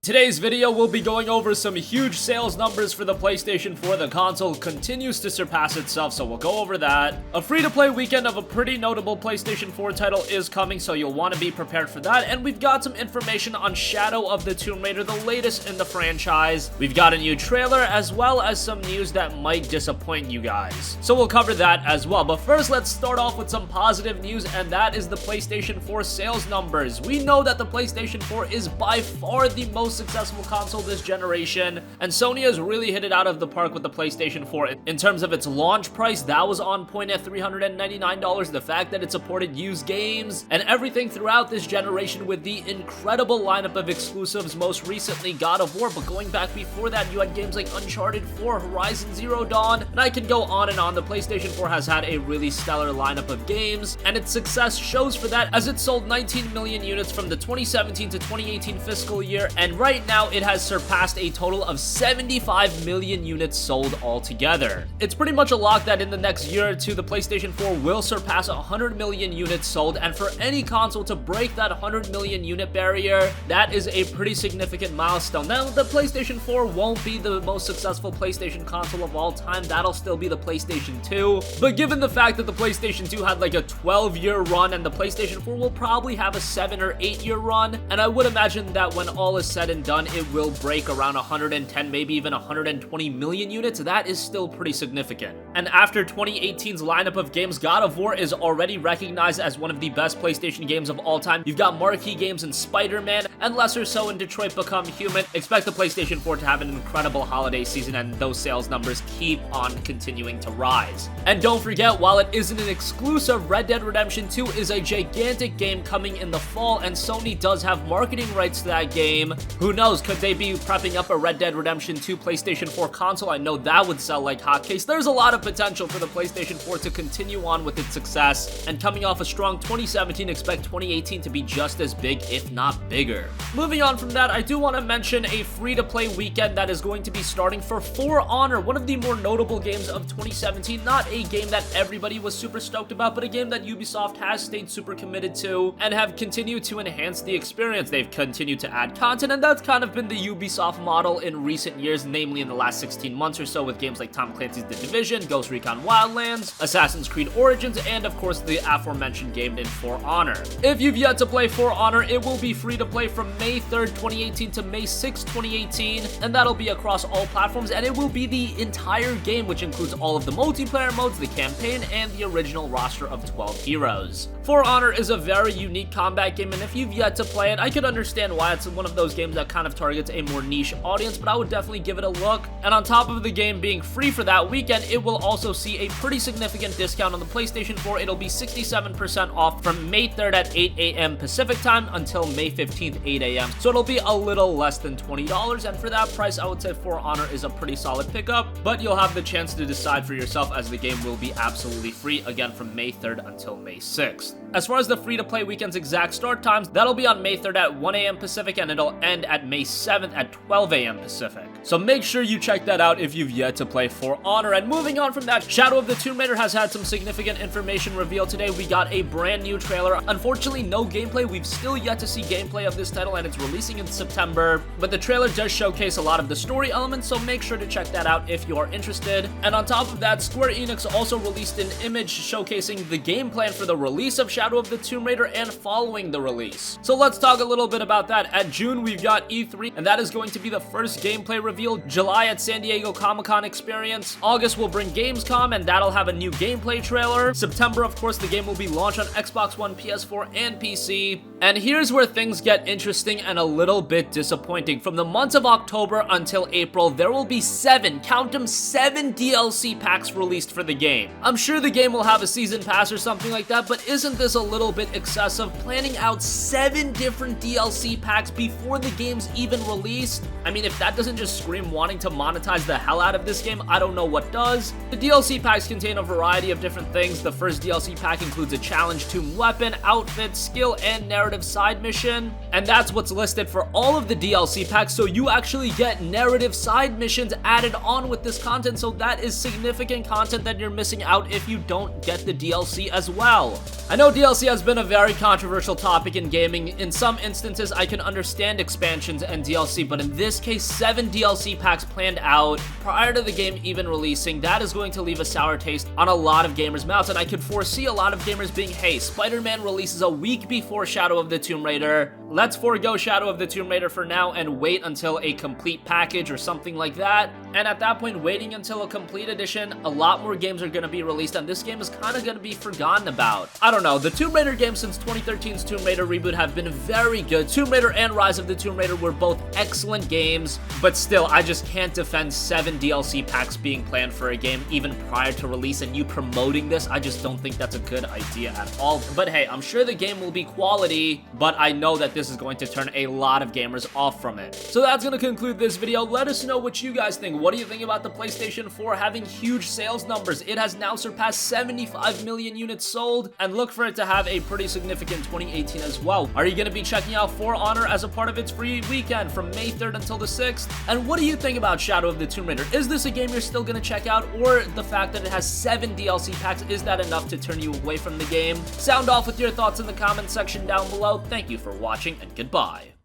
Today's video, we'll be going over some huge sales numbers for the PlayStation 4. The console continues to surpass itself, so we'll go over that. A free-to-play weekend of a pretty notable PlayStation 4 title is coming, so you'll want to be prepared for that. And we've got some information on Shadow of the Tomb Raider, the latest in the franchise. We've got a new trailer, as well as some news that might disappoint you guys. So we'll cover that as well. But first, let's start off with some positive news, and that is the PlayStation 4 sales numbers. We know that the PlayStation 4 is by far the most successful console this generation, and Sony has really hit it out of the park with the PlayStation 4. In terms of its launch price, that was on point at $399. The fact that it supported used games and everything throughout this generation with the incredible lineup of exclusives, most recently God of War, but going back before that, you had games like Uncharted 4, Horizon Zero Dawn, and I can go on and on. The PlayStation 4 has had a really stellar lineup of games, and its success shows for that, as it sold 19 million units from the 2017 to 2018 fiscal year, and right now it has surpassed a total of 75 million units sold altogether. It's pretty much a lock that in the next year or two, the PlayStation 4 will surpass 100 million units sold, and for any console to break that 100 million unit barrier, that is a pretty significant milestone. Now, the PlayStation 4 won't be the most successful PlayStation console of all time. That'll still be the PlayStation 2, but given the fact that the PlayStation 2 had like a 12-year run, and the PlayStation 4 will probably have a 7 or 8-year run, and I would imagine that when all is said and done, it will break around 110, maybe even 120 million units. That is still pretty significant. And after 2018's lineup of games, God of War is already recognized as one of the best PlayStation games of all time. You've got marquee games in Spider-Man, and lesser so in Detroit Become Human. Expect the PlayStation 4 to have an incredible holiday season, and those sales numbers keep on continuing to rise. And don't forget, while it isn't an exclusive, Red Dead Redemption 2 is a gigantic game coming in the fall, and Sony does have marketing rights to that game. Who knows, could they be prepping up a Red Dead Redemption 2 PlayStation 4 console? I know that would sell like hotcakes. There's a lot of potential for the PlayStation 4 to continue on with its success, and coming off a strong 2017, expect 2018 to be just as big, if not bigger. Moving on from that, I do want to mention a free-to-play weekend that is going to be starting for For Honor, one of the more notable games of 2017. Not a game that everybody was super stoked about, but a game that Ubisoft has stayed super committed to and have continued to enhance the experience. They've continued to add content, and that's kind of been the Ubisoft model in recent years, namely in the last 16 months or so, with games like Tom Clancy's The Division, Ghost Recon Wildlands, Assassin's Creed Origins, and of course the aforementioned game in For Honor. If you've yet to play For Honor, it will be free to play from May 3rd, 2018 to May 6th, 2018, and that'll be across all platforms, and it will be the entire game, which includes all of the multiplayer modes, the campaign, and the original roster of 12 heroes. For Honor is a very unique combat game, and if you've yet to play it, I could understand why it's one of those games that kind of targets a more niche audience, but I would definitely give it a look. And on top of the game being free for that weekend, it will also see a pretty significant discount on the PlayStation 4. It'll be 67% off from May 3rd at 8 a.m. Pacific time until May 15th, 8 a.m. So it'll be a little less than $20, and for that price, I would say For Honor is a pretty solid pickup, but you'll have the chance to decide for yourself, as the game will be absolutely free, again from May 3rd until May 6th. As far as the free-to-play weekend's exact start times, that'll be on May 3rd at 1 a.m. Pacific, and it'll end at May 7th at 12 a.m. Pacific. So make sure you check that out if you've yet to play For Honor. And moving on from that, Shadow of the Tomb Raider has had some significant information revealed today. We got a brand new trailer. Unfortunately, no gameplay. We've still yet to see gameplay of this title, and it's releasing in September. But the trailer does showcase a lot of the story elements, so make sure to check that out if you are interested. And on top of that, Square Enix also released an image showcasing the game plan for the release of Shadow of the Tomb Raider and following the release. So let's talk a little bit about that. At June, we've got E3, and that is going to be the first gameplay reveal. July at San Diego Comic-Con Experience. August will bring Gamescom, and that'll have a new gameplay trailer. September, of course, the game will be launched on Xbox One, PS4, and PC. And here's where things get interesting and a little bit disappointing. From the months of October until April, there will be 7, count them, 7 DLC packs released for the game. I'm sure the game will have a season pass or something like that, but isn't this a little bit excessive? Planning out 7 different DLC packs before the game's even released? I mean, if that doesn't just scream wanting to monetize the hell out of this game, I don't know what does. The DLC packs contain a variety of different things. The first DLC pack includes a challenge tomb weapon, outfit, skill, and narrative side mission. And that's what's listed for all of the DLC packs, so you actually get narrative side missions added on with this content, so that is significant content that you're missing out if you don't get the DLC as well. I know DLC has been a very controversial topic in gaming. In some instances, I can understand expansions and DLC, but in this case, 7 DLC packs planned out prior to the game even releasing. That is going to leave a sour taste on a lot of gamers' mouths, and I could foresee a lot of gamers being, hey, Spider-Man releases a week before Shadow of the Tomb Raider. Let's forego Shadow of the Tomb Raider for now and wait until a complete package or something like that. And at that point, waiting until a complete edition, a lot more games are going to be released, and this game is kind of going to be forgotten about. I don't know. The Tomb Raider games since 2013's Tomb Raider reboot have been very good. Tomb Raider and Rise of the Tomb Raider were both excellent games, but still, I just can't defend 7 DLC packs being planned for a game even prior to release, and you promoting this, I just don't think that's a good idea at all. But hey, I'm sure the game will be quality, but I know that this is going to turn a lot of gamers off from it. So that's going to conclude this video. Let us know what you guys think. What do you think about the PlayStation 4 having huge sales numbers? It has now surpassed 75 million units sold, and look for it to have a pretty significant 2018 as well. Are you going to be checking out For Honor as a part of its free weekend from May 3rd until the 6th? And what do you think about Shadow of the Tomb Raider? Is this a game you're still going to check out, or the fact that it has 7 DLC packs, is that enough to turn you away from the game? Sound off with your thoughts in the comment section down below. Thank you for watching, and goodbye.